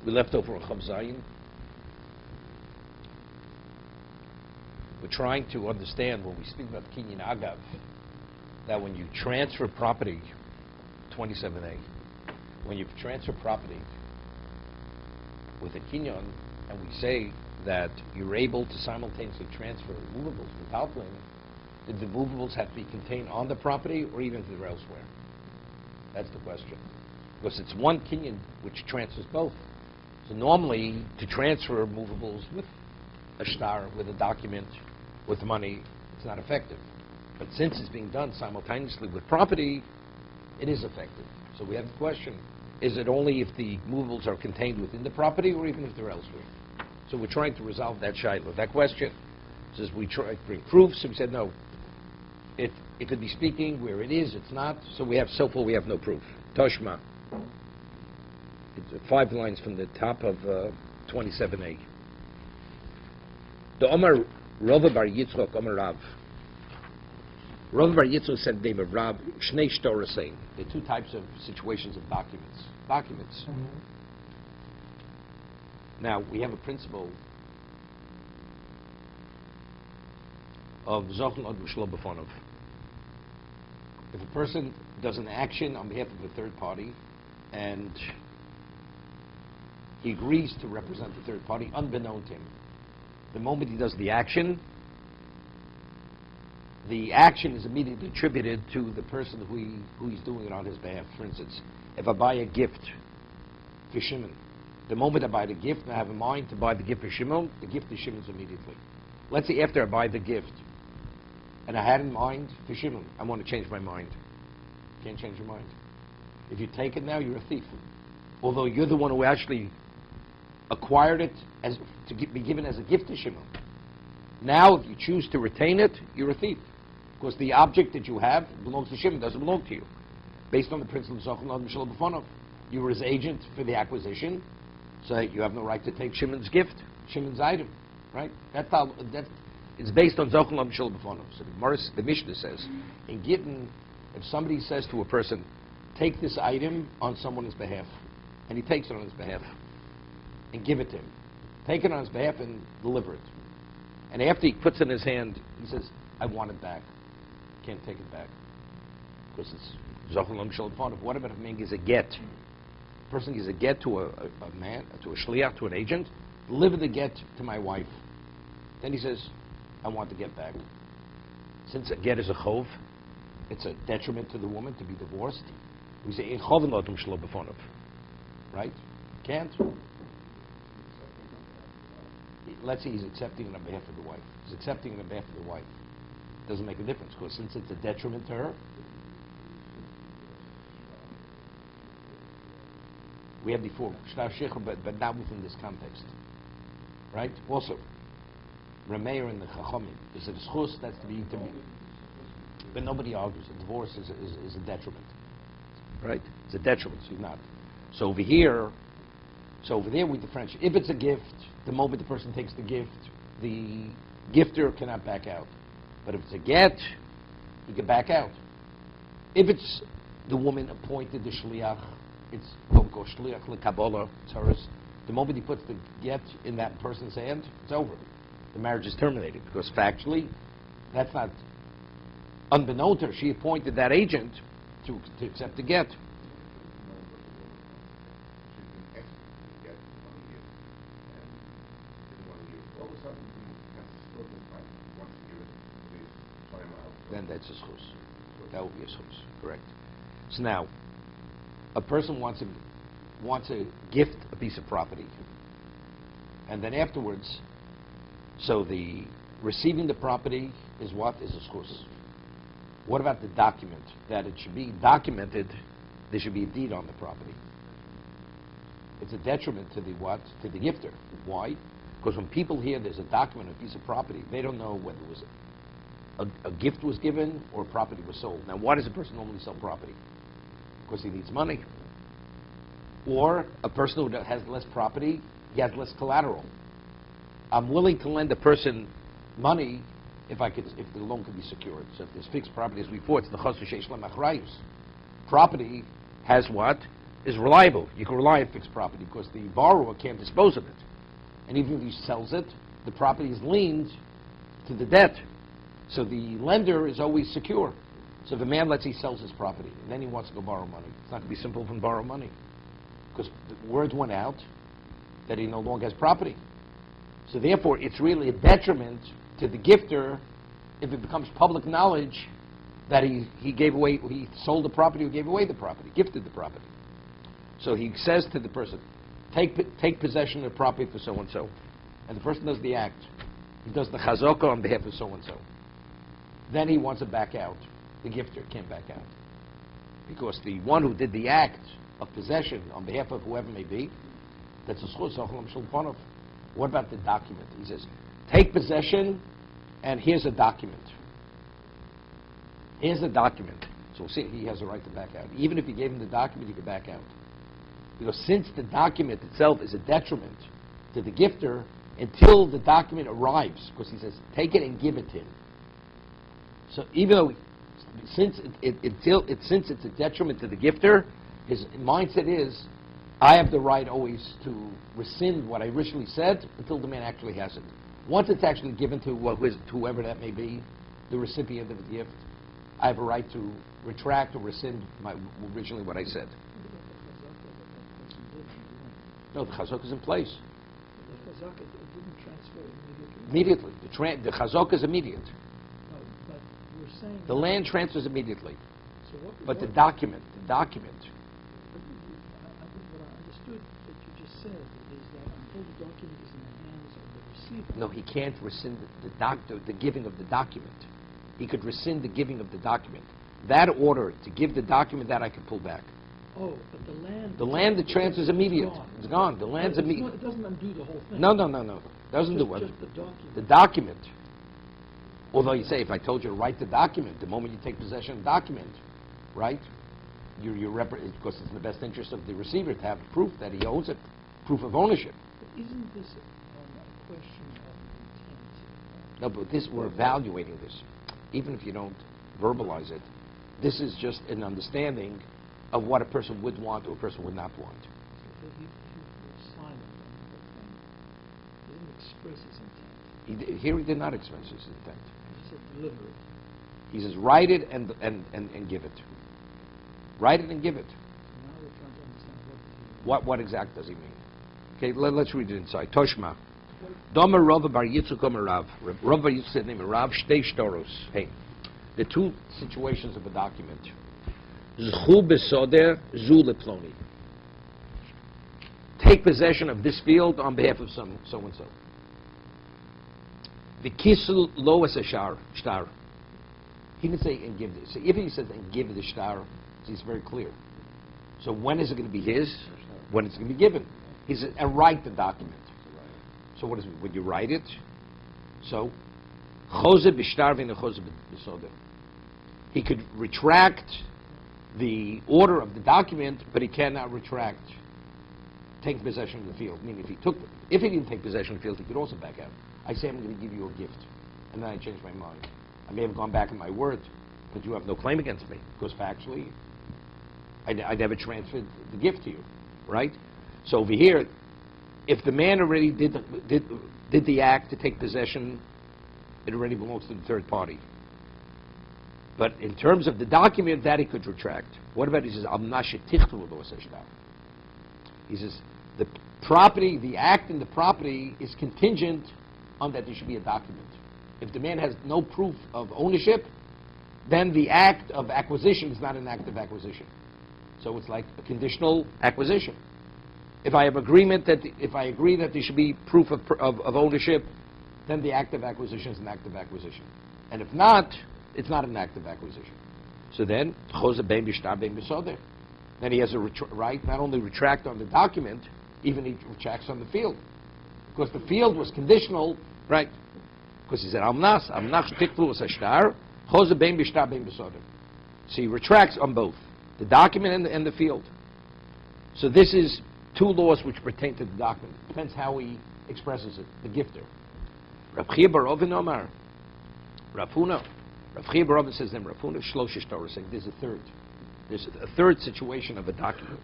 We left over on Chav Zayin. We're trying to understand when we speak about Kinyan Agav, that when you transfer property, 27a, when you transfer property with a Kinyan, and we say that you're able to simultaneously transfer movables without lien, did the movables have to be contained on the property or even if they're elsewhere? That's the question. Because it's one Kinyan which transfers both. So normally, to transfer movables with a shtar, with a document, with money, it's not effective. But since it's being done simultaneously with property, it is effective. So we have the question, is it only if the movables are contained within the property or even if they're elsewhere? So we're trying to resolve that shiloh. That question, says we try to bring proofs, and we said no. It could be speaking where it is, it's not. So far we have no proof. Toshma. It's 5 lines from the top of 27a. The Omar Rava Bar Yitzchok Omar Rav. Rava Bar Yitzchok said name of Rav Shnei Shtorah saying there are 2 types of situations of documents. Mm-hmm. Now we have a principle of Zochel Od Mishlo B'fonov. If a person does an action on behalf of a third party and he agrees to represent the third party unbeknown to him, the moment he does the action is immediately attributed to the person who he's doing it on his behalf. For instance, if I buy a gift for Shimon, the moment I buy the gift and I have in mind to buy the gift for Shimon, the gift is Shimon's immediately. Let's say after I buy the gift and I had in mind for Shimon, I want to change my mind. Can't change your mind. If you take it now, you're a thief. Although you're the one who actually acquired it be given as a gift to Shimon. Now, if you choose to retain it, you're a thief. Because the object that you have belongs to Shimon, doesn't belong to you. Based on the principle of Zochel Od Mishlo B'fonov. You were his agent for the acquisition, so you have no right to take Shimon's gift, Shimon's item, right? It's based on Zochel Od Mishlo B'fonov. So the Mishnah says, in Gittin, if somebody says to a person, take this item on someone's behalf, and he takes it on his behalf, and give it to him. Take it on his behalf and deliver it. And after he puts it in his hand, he says, I want it back. Can't take it back. Because it's Zochel Od Mishlo B'fonov. What about if a man gives a get? A person gives a get to a man, to a shliach, to an agent, deliver the get to my wife. Then he says, I want the get back. Since a get is a chov, it's a detriment to the woman to be divorced. We say, in chovin lo mishlo b'fonov. Right? Can't. Let's say he's accepting it on behalf of the wife. He's accepting it on behalf of the wife. Doesn't make a difference, because since it's a detriment to her, we had before, but not within this context. Right? Also, Rameir and the Chachamim, is it a schus that's to be. But nobody argues. A divorce is a detriment. Right? It's a detriment, so he's not. So over there we differentiate. If it's a gift, the moment the person takes the gift, the gifter cannot back out. But if it's a get, he can back out. If it's the woman appointed the shliach, it's what we call shliach l'kabbalah tzaris. The moment he puts the get in that person's hand, it's over. The marriage is terminated because factually, that's not unbeknown to her. She appointed that agent to accept the get. Then that's a schus. That would be a schus, correct. So now, a person wants to gift a piece of property, and then afterwards, so the receiving the property is what? Is a schus. What about the document? That it should be documented, there should be a deed on the property. It's a detriment to the what? To the gifter. Why? Because when people hear there's a document on a piece of property, they don't know whether it was a gift was given or property was sold. Now, why does a person normally sell property? Because he needs money. Or a person who has less property, he has less collateral. I'm willing to lend a person money if the loan can be secured. So if there's fixed property, as we thought, it's the chas v'sheish lam achrayus. Property has what? is reliable. You can rely on fixed property because the borrower can't dispose of it. And even if he sells it, the property is liened to the debt. So the lender is always secure. So if a man, let's say, sells his property, and then he wants to go borrow money, it's not going to be simple for him to borrow money. Because the word went out that he no longer has property. So therefore, it's really a detriment to the gifter if it becomes public knowledge that he gave away, he sold the property or gave away the property, gifted the property. So he says to the person, take possession of the property for so-and-so. And the person does the act. He does the chazaka on behalf of so-and-so. Then he wants to back out. The gifter can't back out. Because the one who did the act of possession on behalf of whoever may be, that's a schus sachlam shulpanov. What about the document? He says, take possession, and here's a document. Here's the document. So see, he has a right to back out. Even if you gave him the document, he could back out. Because since the document itself is a detriment to the gifter until the document arrives, because he says, take it and give it to him. So even though, since it's a detriment to the gifter, his mindset is, I have the right always to rescind what I originally said until the man actually has it. Once it's actually given to whoever that may be, the recipient of the gift, I have a right to retract or rescind originally what I said. No, the chazaka is in place. The chazaka didn't transfer immediately. The chazaka is immediate. No, but we're saying the land transfers immediately. So but the document. What I understood that you just said is that until the document is in the hands of the receiver. No, he can't rescind the giving of the document. He could rescind the giving of the document. That order to give the document, that I can pull back. Oh, but the land... The land, the transfer is immediate. It's gone. The land's immediate. It doesn't undo the whole thing. No. Doesn't do it. Just the document. The document. Although you say, if I told you to write the document, the moment you take possession of the document, right? Because it's in the best interest of the receiver to have proof that he owns it, proof of ownership. But isn't this a question of intent? No, but we're evaluating this. Even if you don't verbalize it, this is just an understanding of what a person would want or a person would not want. So he was silent on the whole thing. He didn't express his intent. Here he did not express his intent. He said deliver it. He says write it and give it. Write it and give it. So now we're trying to understand What exact does he mean? Okay, let's read it inside. Toshma. Domer Rav bar Yitzchak Omer Rav. Rav bar Yitzchak named Rav Shtei Shtoros. Hey, the two situations of a document. Zchu besoder, zu leploni. Take possession of this field on behalf of so and so. The kisel lo es shtar. He didn't say and give this. So if he says and give the shtar, it's very clear. So when is it going to be his? When it's going to be given? He says and write the document. So what does it mean? When you write it? So chose b'shtar v'ne chose besoder. He could retract the order of the document, but he cannot retract taking possession of the field. Meaning, if he didn't take possession of the field, he could also back out. I say, I'm going to give you a gift, and then I change my mind. I may have gone back on my word, but you have no claim against me, because factually, I never transferred the gift to you, right? So over here, if the man already did the act to take possession, it already belongs to the third party. But in terms of the document, that he could retract. What about, he says, he says, the property, the act in the property is contingent on that there should be a document. If the man has no proof of ownership, then the act of acquisition is not an act of acquisition. So it's like a conditional acquisition. If I have agreement that, if I agree that there should be proof of ownership, then the act of acquisition is an act of acquisition. And if not, it's not an act of acquisition. So then, then he has a right not only retract on the document, even he retracts on the field. Because the field was conditional, right? Because he said, so he retracts on both, the document and the field. So this is two laws which pertain to the document. Depends how he expresses it, the gifter. Rav Chia bar Oven Omar, Rav Huna. Rav Chia bar Oven says, then Rav Huna, Shloshish Torah, saying there's a third situation of a document.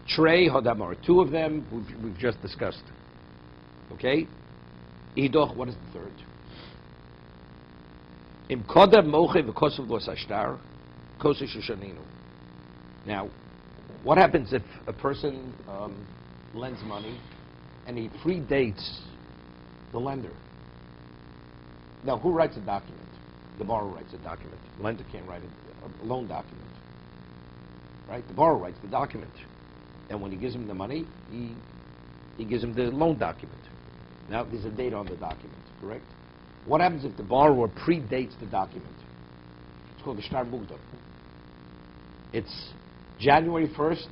Trey Hodamar, two of them we've just discussed. Okay? Idoch, what is the third? Im Kodem Moche v'Kosav Lo Sashtar, Kosa Shoshaninu. Now, what happens if a person lends money and he predates the lender? Now, who writes a document? The borrower writes a document. The lender can't write a loan document. Right? The borrower writes the document. And when he gives him the money, he gives him the loan document. Now, there's a date on the document, correct? What happens if the borrower predates the document? It's called the Shtar Mugdam. It's January 1st,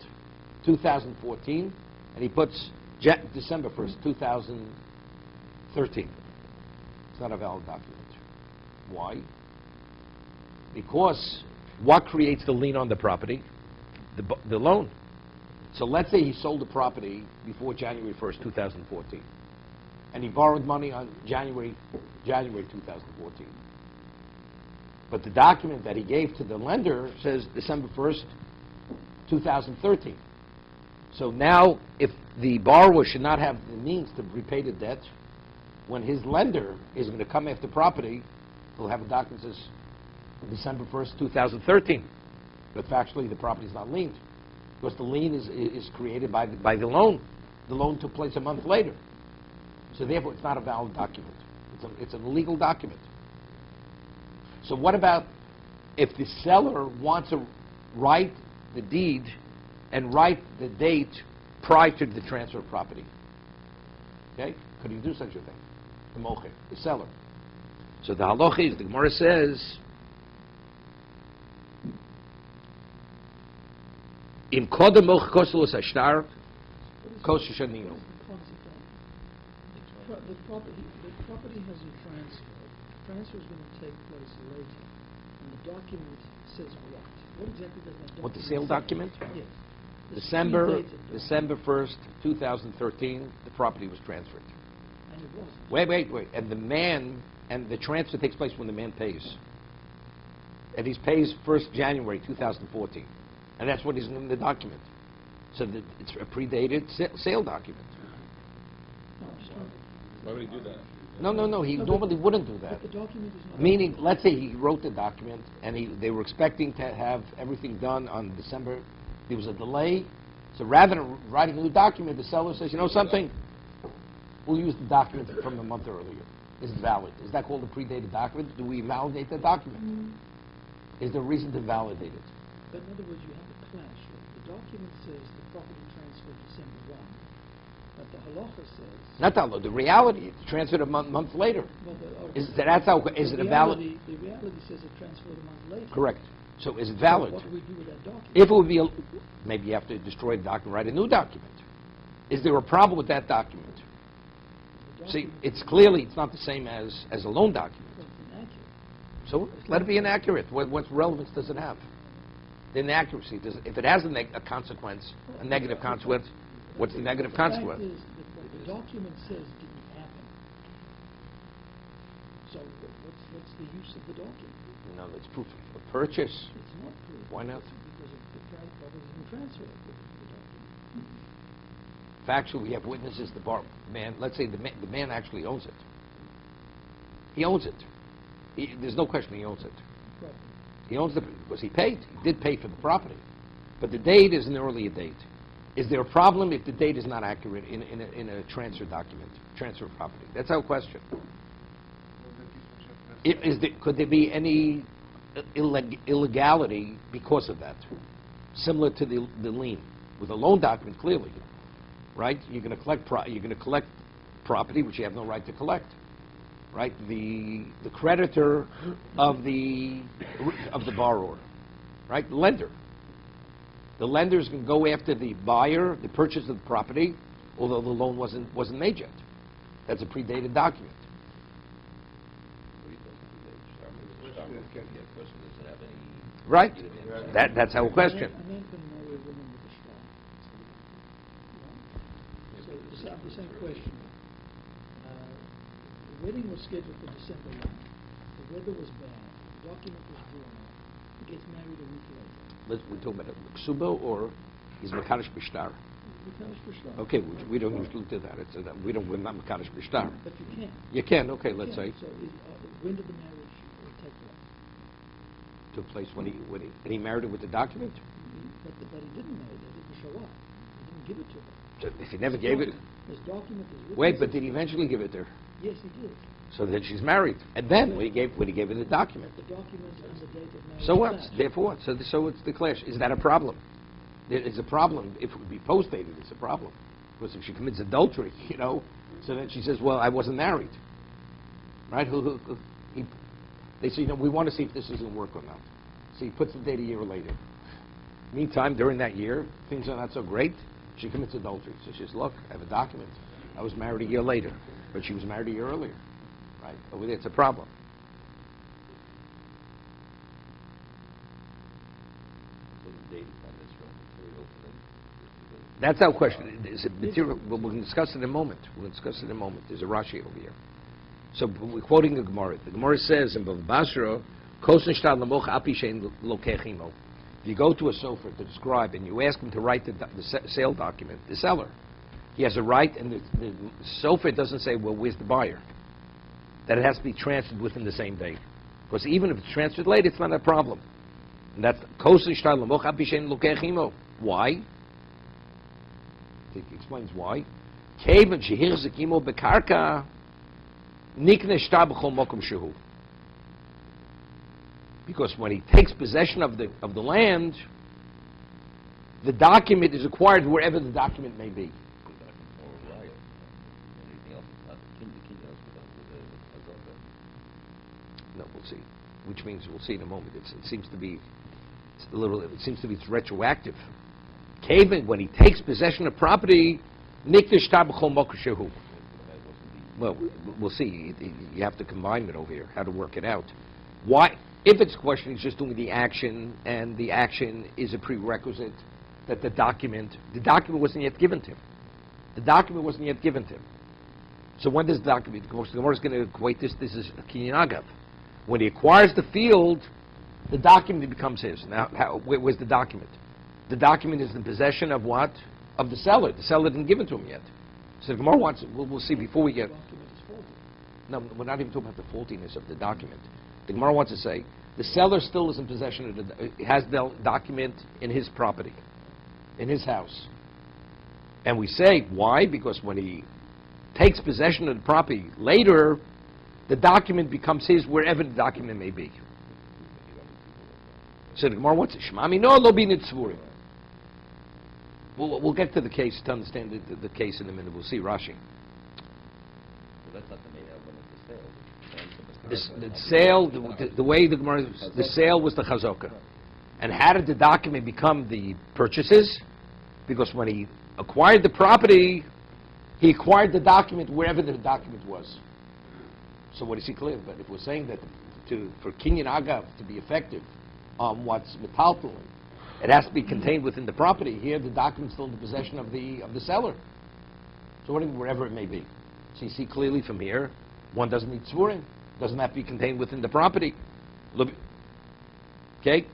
2014, and he puts December 1st, 2013. It's not a valid document. Why? Because what creates the lien on the property? The loan. So let's say he sold the property before January 1st, 2014. And he borrowed money on January 2014. But the document that he gave to the lender says December 1st, 2013. So now, if the borrower should not have the means to repay the debt, when his lender is going to come after property, he'll have a document that says December 1st, 2013. But factually, the property is not liened, because the lien is created by the loan. The loan took place a month later. So therefore, it's not a valid document. It's an illegal document. So what about if the seller wants to write the deed and write the date prior to the transfer of property? Okay? Could he do such a thing? The mocher, the seller. So the halacha is, the Gemara says, Im kodem mocher koselos ashtar, kos shanino. The property hasn't transferred. Transfer is going to take place later. And the document says what? What exactly does that document What, the sale document? Yes. December Predated. 1st, 2013, the property was transferred. And it wasn't. Wait. And the transfer takes place when the man pays. And he pays 1st January 2014. And that's what is in the document. So it's a predated sale document. No, I'm just trying to... Why would he do that? No, he normally wouldn't do that. But the document is not... Meaning, let's say he wrote the document, and they were expecting to have everything done on December. There was a delay. So rather than writing a new document, the seller says, you know something? We'll use the document from a month earlier. Is it valid? Is that called a predated document? Do we validate the document? Is there a reason to validate it? But in other words, you have a clash. The document says the property transferred December 1. But the halacha says... Not the halacha, the reality. It's transferred a month later. Well, Is it a valid... The reality says it transferred a month later. Correct. So is it valid? So what do we do with that document? If it would be, maybe you have to destroy the document, write a new document. Is there a problem with that document? See, it's not the same as a loan document. Well, it's inaccurate. So let it be inaccurate. What relevance does it have? The inaccuracy. If it has a consequence, a negative consequence, what's the negative consequence? The fact is that what the document says didn't happen. So what's the use of the document? No, it's proof of purchase. It's not proof. Why not? Because the property isn't transferred with the document. Factually, we have witnesses. Let's say the man actually owns it. He owns it. There's no question he owns it. Right. He owns it because he paid. He did pay for the property. But the date is an earlier date. Is there a problem if the date is not accurate in a transfer document, transfer of property? That's our question. Could there be any illegality because of that? Similar to the lien. With a loan document, clearly. Right? You're going to collect property which you have no right to collect. Right? The creditor of the borrower. Right? The lender. The lenders can go after the buyer, the purchase of the property, although the loan wasn't made yet. That's a predated document. Right? That's our question. A man can marry a woman with a shtar. So the same question. The wedding was scheduled for December 1. The weather was bad. The document was drawn up. He gets married a week later. We're talking about a ksuba or He's Mekadosh B'shtar. Okay, we don't usually do that. We're not Mekadosh B'shtar. But you can. You can, okay, let's say. So when did the marriage take place? Took place when he married her with the document? But he didn't marry her. He didn't show up. He didn't give it to her. So if he never gave it... His document is written. Wait, but did he eventually give it to her? Yes, he did. So then she's married. And then, when he gave her the document. The document on the date of marriage. So what? Therefore what? So it's the clash. Is that a problem? It's a problem. If it would be post-dated, it's a problem. Because if she commits adultery, so then she says, well, I wasn't married. Right? They say, we want to see if this is going to work or not. So he puts the date a year later. Meantime, during that year, things are not so great. She commits adultery. So she says, look, I have a document. I was married a year later. But she was married a year earlier. Right? Over there, it's a problem. That's our question. Is it material? Well, we'll discuss it in a moment. There's a Rashi over here. So we're quoting the Gemara. The Gemara says in Bava Basra, if you go to a sofer to describe and you ask him to write the sale document, the seller, he has a right, and the sofer doesn't say, well, where's the buyer? That it has to be transferred within the same day. Because even if it's transferred late, it's not a problem. And that's why? He explains why. Because when he takes possession of the land, the document is acquired wherever the document may be. No, we'll see. Which means we'll see in a moment. It seems to be it's retroactive. Kaven, when he takes possession of property, well, we'll see. You have to combine it over here, how to work it out. Why? If it's a question, he's just doing the action, and the action is a prerequisite that the document wasn't yet given to him. So when does the document, the Gemara is going to equate this is a kinyan agav. When he acquires the field, the document becomes his. Now, where's the document? The document is in possession of what? Of the seller. The seller didn't give it to him yet. So the Gemara wants it. We'll see before we get... No, we're not even talking about the faultiness of the document. The Gemara wants to say, the seller still is in possession of has the document in his property, in his house. And we say, why? Because when he takes possession of the property later, the document becomes his wherever the document may be. So the Gemara wants to Shmami no lo bin tzvurim. We'll get to the case to understand the case in a minute. We'll see Rashi. Well, that's not the main element of The sale, the way the Gemara, the sale was the chazokah. And how did the document become the purchases? Because when he acquired the property, he acquired the document wherever the document was. So what is he clear? But if we're saying that for kinyan agav to be effective on what's metaltal, it has to be contained within the property. Here, the document's still in the possession of the seller. So wherever it may be. So you see clearly from here, one doesn't need tzvurim. Doesn't have to be contained within the property. Okay?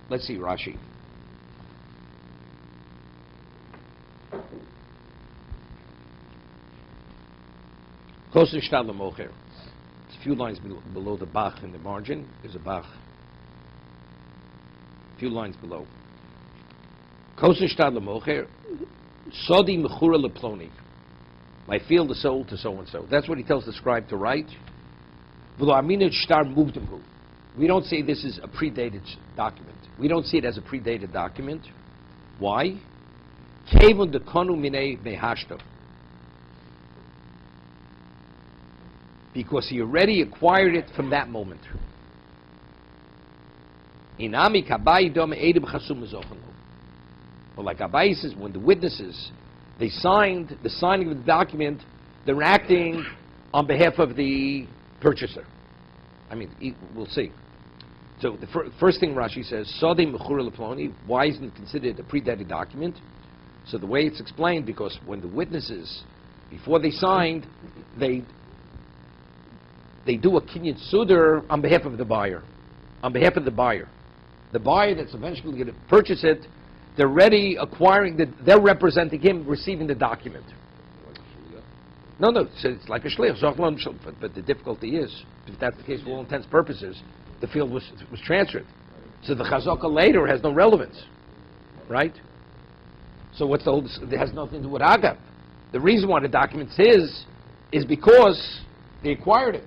Let's see Rashi. It's a few lines below the Bach in the margin. There's a Bach. A few lines below. Sodi mechura leploni. My field is sold to so-and-so. That's what he tells the scribe to write. We don't say this is a predated document. We don't see it as a predated document. Why? Because he already acquired it from that moment. Well, like Abai says, when the witnesses, they signed the signing of the document, they're acting on behalf of the purchaser. I mean, we'll see. So the first thing Rashi says, Sodi Mechura Leploni, why isn't it considered a predated document? So the way it's explained, because when the witnesses, before they signed, they do a kinyan sudar on behalf of the buyer. On behalf of the buyer. The buyer that's eventually going to purchase it, they're already acquiring, they're representing him receiving the document. No, so it's like a shliach, but the difficulty is, if that's the case for all intents and purposes, the field was transferred. So the chazaka later has no relevance, right? So what's the whole, it has nothing to do with agav. The reason why the document's his is because they acquired it.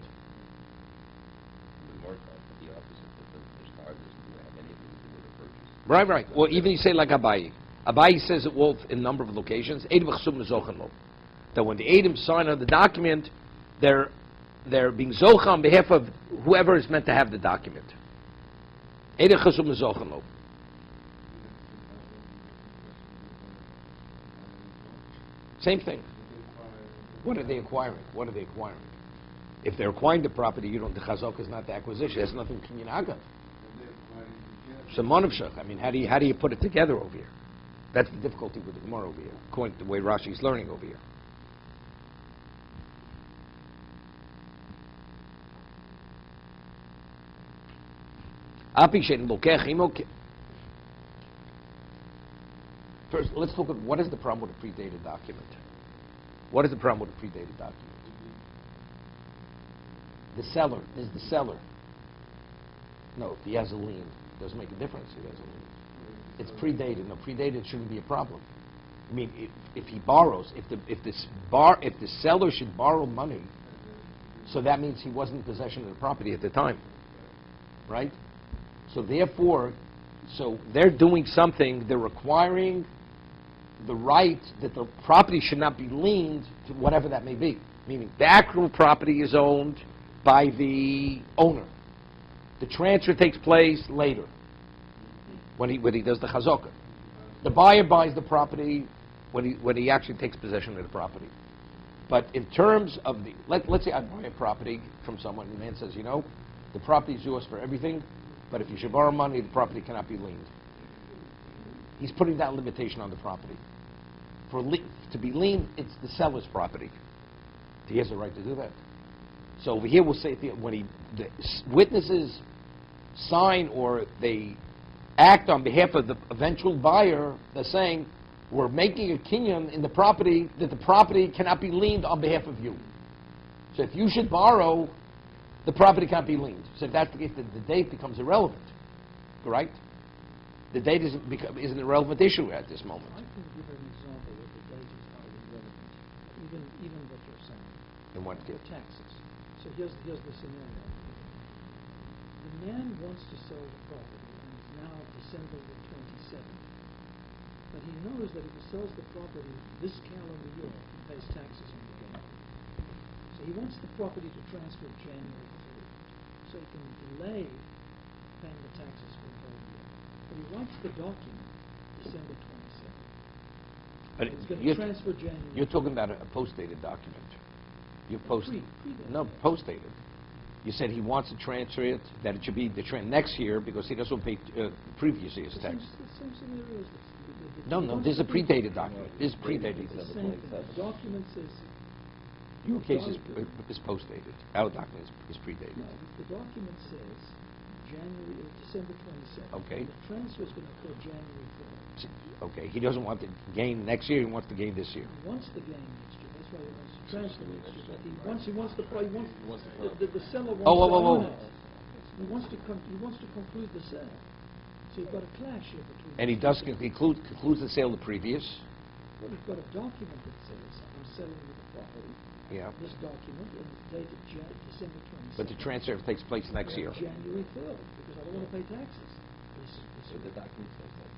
Right. Well, even you say like Abayi. Abayi says it will in a number of locations. That when the Edom sign on the document, they're being zocha on behalf of whoever is meant to have the document. Same thing. What are they acquiring? If they're acquiring the property, the chazok is not the acquisition. There's nothing kinyan agav. So monavshach. I mean, how do you put it together over here? That's the difficulty with the Gemara over here, according to the way Rashi's learning over here. First, let's look at what is the problem with a predated document. What is the problem with a predated document? The seller. Is the seller. No, if he has a lien, it doesn't make a difference if he has a lien. It's predated. No, predated shouldn't be a problem. I mean, if he borrows, if the seller should borrow money, so that means he wasn't in possession of the property at the time, right? So therefore, they're doing something. They're requiring the right that the property should not be liened to whatever that may be. Meaning, the actual property is owned by the owner. The transfer takes place later, when he does the chazaka. The buyer buys the property when he actually takes possession of the property. But in terms of let's say I buy a property from someone, and the man says, the property is yours for everything, but if you should borrow money, the property cannot be liened. He's putting that limitation on the property. To be liened, it's the seller's property. He has a right to do that. So over here we'll say when the witnesses sign or they act on behalf of the eventual buyer, they're saying, we're making a kinyan in the property that the property cannot be liened on behalf of you. So if you should borrow, the property can't be liened. So if that's the case, the date becomes irrelevant, correct? The date isn't a relevant issue at this moment. I can give an example where the date is highly relevant, even what you're saying. In what case? Taxes. So here's the scenario. The man wants to sell the property, and it's now December the 27th. But he knows that if he sells the property this calendar year, he pays taxes on the gain. So he wants the property to transfer January 3rd, so he can delay paying the taxes for the whole year. But he writes the document December 27th. But it's going to transfer January. You're talking about a post-dated document. You posted. No, post-dated. You said he wants to transfer it, that it should be the next year because he doesn't pay previous year's tax. The same scenario as No, this is a predated document. This is predated. The same thing. The document says... Your case is post-dated. Our document is predated. No, the document says December 27th. Okay. The transfer is going to occur January 4th. Okay, he doesn't want the gain next year, he wants the gain this year. He wants the gain next year. That's why he wants to transfer next year. But the seller wants to own it. He wants to conclude the sale. So you've got a clash here between... And he does concludes the sale the previous. Well, you've got a document that says, I'm selling you the property. Yeah. This document, and it's dated December 27th. But the transfer takes place next year. January 3rd, because I don't want to pay taxes. So the document says that,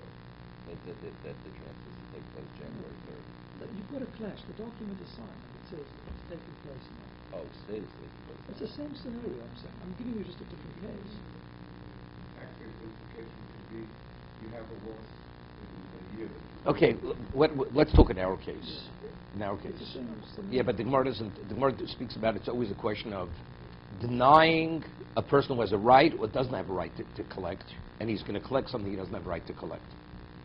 that the transfer should take place January 3rd. But you've got a clash. The document is signed. It says it's taking place now. Oh, stays taking place. It's the same scenario, I'm saying. I'm giving you just a different case. Actually, the implication could be you have a loss in a year. Okay, let's talk in our case. In our case. It's the same. Yeah, but the Gemara speaks about it's always a question of denying a person who has a right or doesn't have a right to collect, and he's going to collect something he doesn't have a right to collect.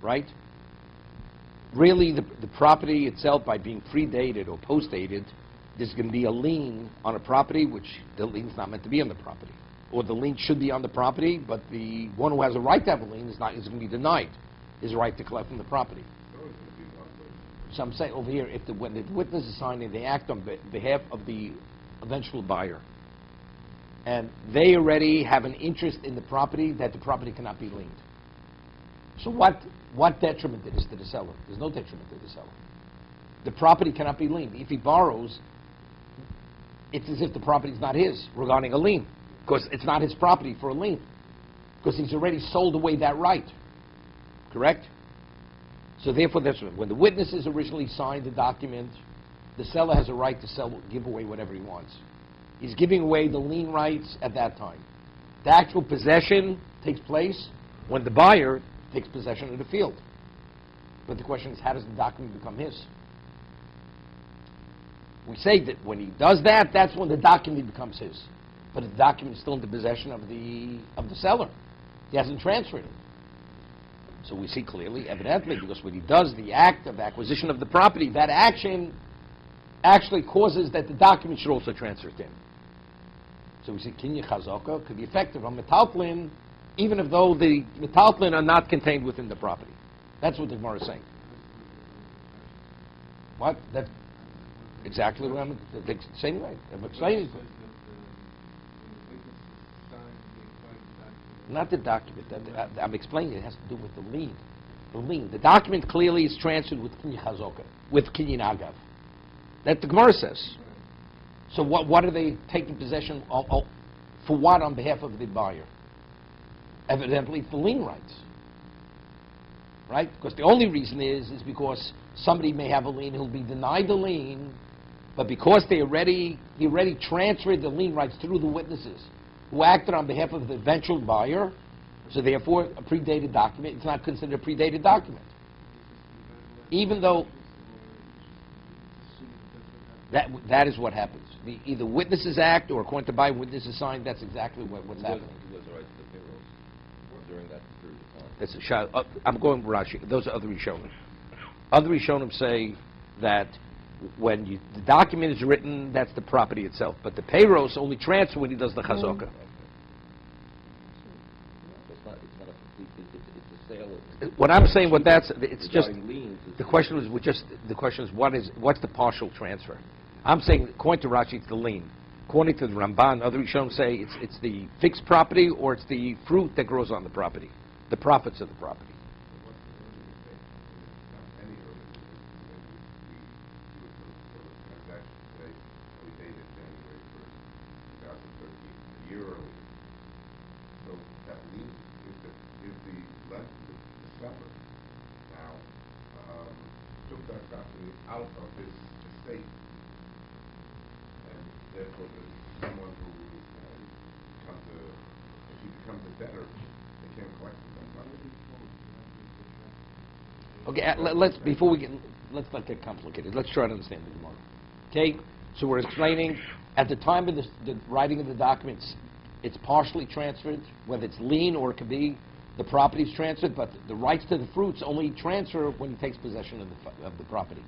Right? Really, the property itself, by being predated or postdated, there's going to be a lien on a property which the lien's not meant to be on the property. or the lien should be on the property, but the one who has a right to have a lien is going to be denied his right to collect from the property. It's always going to be one person. So I'm saying over here, when the witness is signing, they act on behalf of the eventual buyer, and they already have an interest in the property that the property cannot be liened. So what detriment it is to the seller? There's no detriment to the seller. The property cannot be liened. If he borrows, it's as if the property is not his regarding a lien, because it's not his property for a lien, because he's already sold away that right. Correct? So therefore, that's when the witnesses originally signed the document, the seller has a right to give away whatever he wants. He's giving away the lien rights at that time. The actual possession takes place when the buyer takes possession of the field. But the question is, how does the document become his? We say that when he does that, that's when the document becomes his. But the document is still in the possession of the seller. He hasn't transferred it. So we see clearly, evidently, because when he does the act of acquisition of the property, that action actually causes that the document should also transfer to him. So we see Kinyan Chazaka could be effective on metaltlin, even if though the metaltlin are not contained within the property. That's what the Gemara is saying. What? That's exactly what I'm saying. Right? I'm explaining. Not the document. I'm explaining it has to do with the lien. The lien. The document clearly is transferred with Kinyan Chazaka, with Kinyan Agav. That the Gemara says. So what are they taking possession of, for what on behalf of the buyer? Evidently, the lien rights. Right? Because the only reason is because somebody may have a lien who'll be denied the lien, but because he already transferred the lien rights through the witnesses who acted on behalf of the eventual buyer, so therefore a predated document, it's not considered a predated document. Even though that is what happens. Either witnesses act or according to buyer, witnesses sign, that's exactly what's happening. Who has the right to the payrolls during that period of time? That's a shot. I'm going with Rashi. Those are other Rishonim. Other Rishonim say that when the document is written, that's the property itself. But the payrolls only transfer when he does the chazaka. It's not a complete. It's a sale. What I'm saying, it's just Regarding liens, the question is what's the partial transfer? I'm saying according to Rashi, it's the lien. According to the Ramban, other Rishonim say it's the fixed property or it's the fruit that grows on the property, the profits of the property. Out of his estate, and therefore someone who if he becomes a debtor, they can't collect from him. Okay, let's not get complicated. Let's try to understand the Gemara. Okay, so we're explaining at the time of the writing of the documents, it's partially transferred, whether it's lien or it could be the property is transferred, but the rights to the fruits only transfer when he takes possession of the property.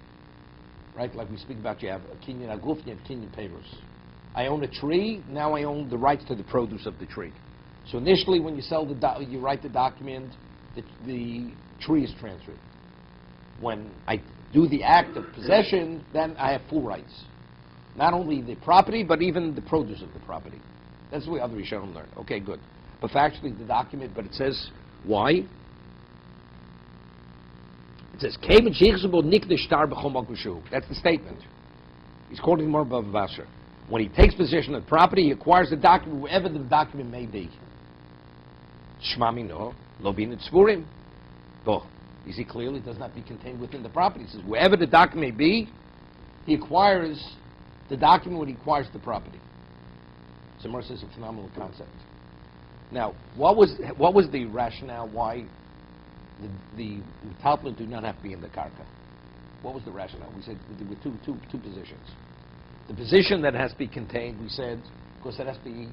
Right? Like we speak about, you have a Kinyan Aguf, you have Kinyan Peiros. I own a tree, now I own the rights to the produce of the tree. So initially when you write the document, the tree is transferred. When I do the act of possession, then I have full rights. Not only the property, but even the produce of the property. That's the way other Rishonim learn. Okay, good. But factually the document, but it says, why? It says, that's the statement. He's quoting more above Vassar. When he takes possession of the property, he acquires the document wherever the document may be. Shmami no, lobin et spurim. You see clearly it does not be contained within the property. He says, wherever the document may be, he acquires the document when he acquires the property. Samar says a phenomenal concept. Now, what was the rationale why the metaltlin do not have to be in the karka? What was the rationale? We said there were two positions. The position that has to be contained, we said, because it has to be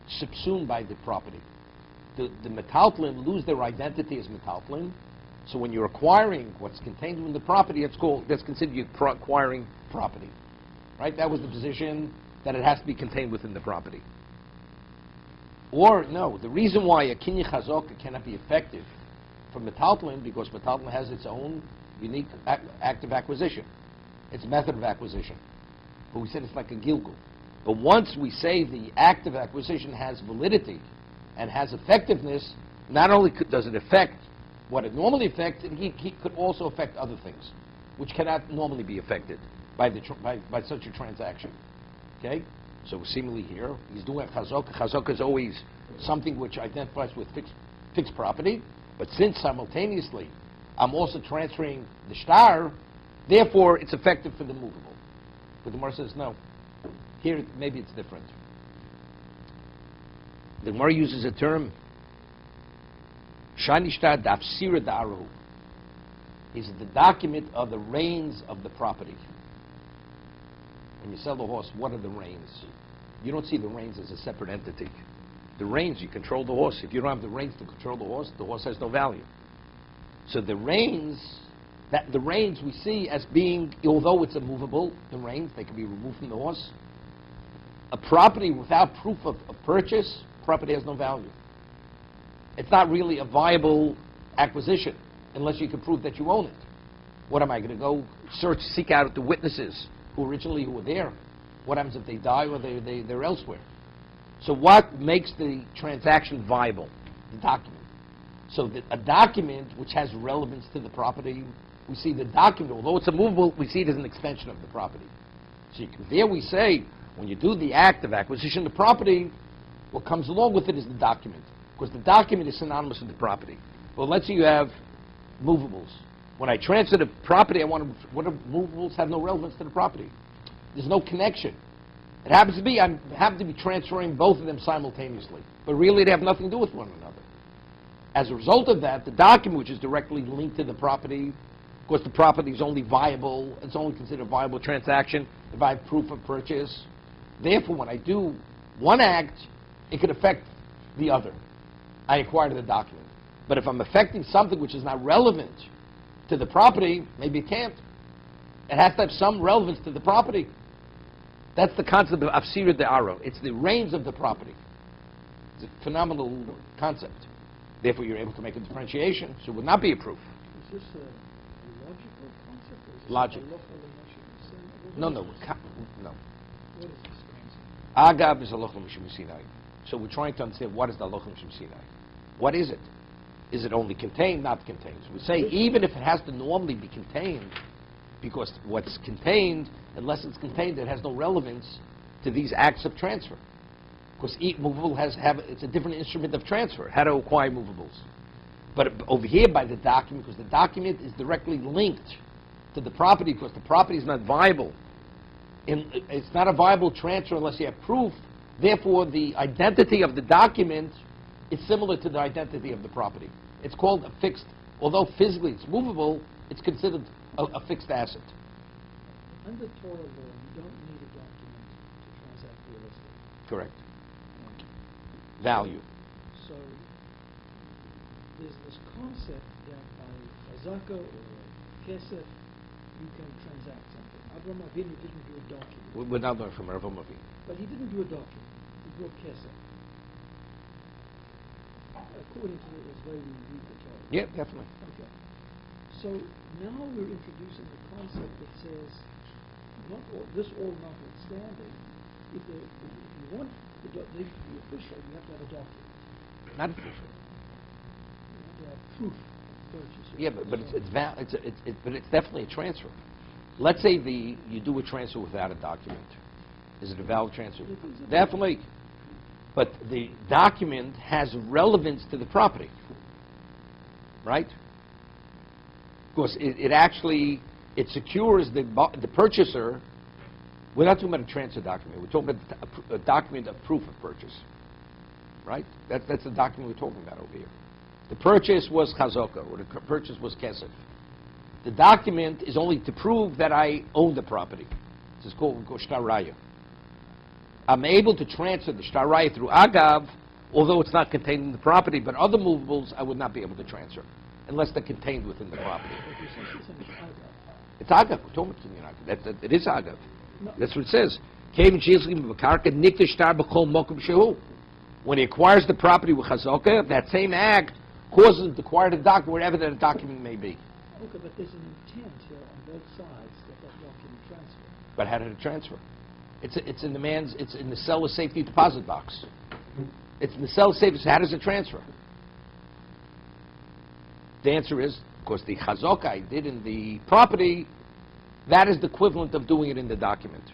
subsumed by the property. The metaltlin lose their identity as metaltlin, so when you're acquiring what's contained in the property, that's considered you acquiring property. Right? That was the position that it has to be contained within the property. Or, no, the reason why a kinyan chazaka cannot be effective for metaltalin, because metaltalin has its own unique act of acquisition, its method of acquisition. But we said it's like a gilgul. But once we say the act of acquisition has validity and has effectiveness, not only does it affect what it normally affects, it could also affect other things, which cannot normally be affected by such a transaction. Okay? So seemingly here, he's doing a chazaka. Chazaka is always something which identifies with fixed property, but since simultaneously I'm also transferring the shtar, therefore it's effective for the movable. But the Gemara says no. Here, maybe it's different. The Gemara uses a term, shani shtar dafsira da'aruhu. Is the document of the reins of the property. When you sell the horse, what are the reins? You don't see the reins as a separate entity. The reins, you control the horse. If you don't have the reins to control the horse has no value. So the reins we see as being, although it's immovable, the reins, they can be removed from the horse. A property without proof of purchase, property has no value. It's not really a viable acquisition unless you can prove that you own it. What am I going to go seek out the witnesses who were there? What happens if they die or they're elsewhere? So what makes the transaction viable? The document. So a document which has relevance to the property, we see the document, although it's immovable, we see it as an extension of the property. So there we say, when you do the act of acquisition of the property, what comes along with it is the document, because the document is synonymous with the property. Well, let's say you have movables. When I transfer the property, what if movables have no relevance to the property? There's no connection. It happens to be, I happen to be transferring both of them simultaneously, but really they have nothing to do with one another. As a result of that, the document, which is directly linked to the property, of course the property is only viable, it's only considered a viable transaction if I have proof of purchase. Therefore, when I do one act, it could affect the other. I acquired the document. But if I'm affecting something which is not relevant to the property, maybe it can't. It has to have some relevance to the property. That's the concept of afsira de'aro. It's the reins of the property. It's a phenomenal concept. Therefore, you're able to make a differentiation, so it would not be a proof. Is this a logical concept? Or is this Logic. A No. What is this concept? Agav is halacha mishum Sinai. So we're trying to understand what is the halacha mishum Sinai. What is it? Is it only contained, not contained? So we say even if it has to normally be contained, because what's contained, unless it's contained, it has no relevance to these acts of transfer. Because each movable it's a different instrument of transfer, how to acquire movables. But over here by the document, because the document is directly linked to the property, because the property is not viable. It's not a viable transfer unless you have proof. Therefore, the identity of the document is similar to the identity of the property. It's called a fixed, although physically it's movable, it's considered a fixed asset. Under Torah law, you don't need a document to transact real estate. Correct. Value. So there's this concept that by chazaka or kesef, you can transact something. Avraham Avinu didn't do a document. We're not learning from Avraham Avinu. But he didn't do a document. He brought kesef. According to the way we read the Torah. Yeah, definitely. Okay. So now we're introducing the concept that says, this all notwithstanding, if you want the document to be official, you have to have a document. Not official. You have to have proof of purchase. Yeah, but it's definitely a transfer. Let's say you do a transfer without a document. Is it a valid transfer? Definitely. But the document has relevance to the property, right? Because it secures the purchaser. We're not talking about a transfer document. We're talking about a document of proof of purchase, right? That's the document we're talking about over here. The purchase was chazaka, or the purchase was kesef. The document is only to prove that I own the property. This is called shtar raya. I'm able to transfer the shtar raya through agav, although it's not contained in the property, but other movables I would not be able to transfer unless they're contained within the property. It's agav. We're talking about it is agav. No. That's what it says. When he acquires the property with chazaka, that same act causes him to acquire the document, wherever that document may be. Okay, but there's an intent here on both sides that document transfer. But how did it transfer? It's in the seller's safety deposit box. It's in the seller's safety. So how does it transfer? The answer is, of course, the chazaka I did in the property, that is the equivalent of doing it in the document.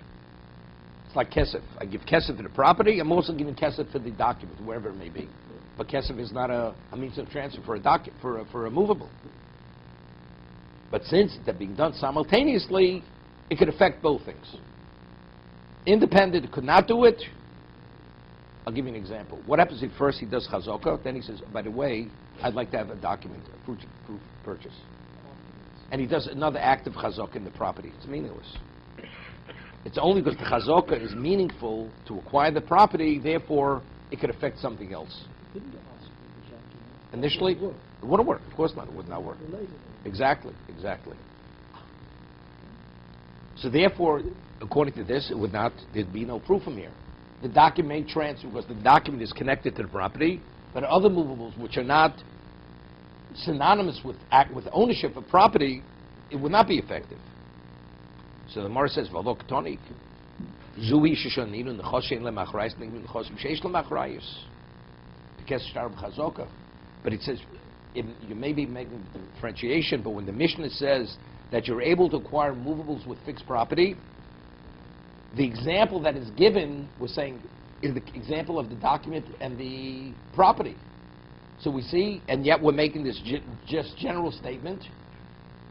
It's like kesef. I give kesef for the property. I'm also giving kesef for the document, wherever it may be. But kesef is not a means of transfer for a movable. But since they're being done simultaneously, it could affect both things. Independent, it could not do it. I'll give you an example. What happens if first he does chazaka, then he says, by the way, I'd like to have a document, a proof of purchase. And he does another act of chazaka in the property. It's meaningless. It's only because the chazaka is meaningful to acquire the property, therefore it could affect something else. Didn't you ask for the document? Initially, It would. it wouldn't work. Of course not. It would not work. Related. Exactly. So therefore, according to this, there'd be no proof from here. The document may transfer because the document is connected to the property, but other movables which are not synonymous with ownership of property, it would not be effective. So the Gemara says, "V'lo k'tonik, zui sheshoninu nechoshein lemachrayis nigmin nechosim sheish lemachrayis." Because shtar b'chazoka, but it says you may be making the differentiation, but when the Mishnah says that you're able to acquire movables with fixed property, the example that is given, we're saying, is the example of the document and the property. So we see, and yet we're making this just general statement,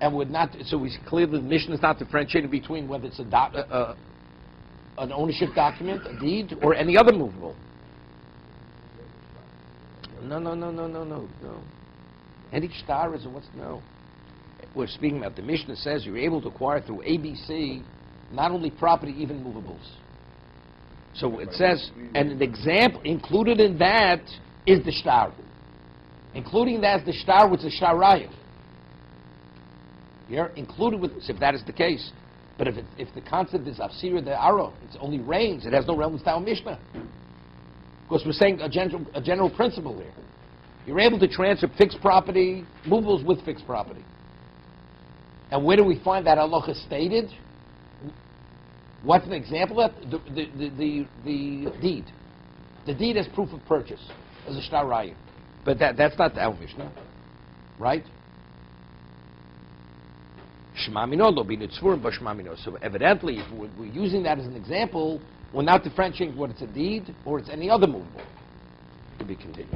and we're not. So we clearly the Mishnah is not differentiating between whether it's an ownership document, a deed, or any other movable. No. Any shtar is what's no. We're speaking about the Mishnah says you're able to acquire through ABC not only property, even movables. So it says, and an example included in that is the shtar. Including that is the shtar, which is the shtarayim. You're included with, if that is the case. But if the concept is afsira de aro, it's only reigns, it has no realm style Mishnah. Because we're saying a general principle here. You're able to transfer fixed property, movables with fixed property. And where do we find that halacha stated? What's an example of that? The deed. The deed as proof of purchase, as a shtar rayim. But that's not our Mishnah, right? Shema mino lo b'nitzvurim b'shema mino. So evidently, if we're using that as an example, we're not differentiating whether it's a deed or it's any other movable. To be continued.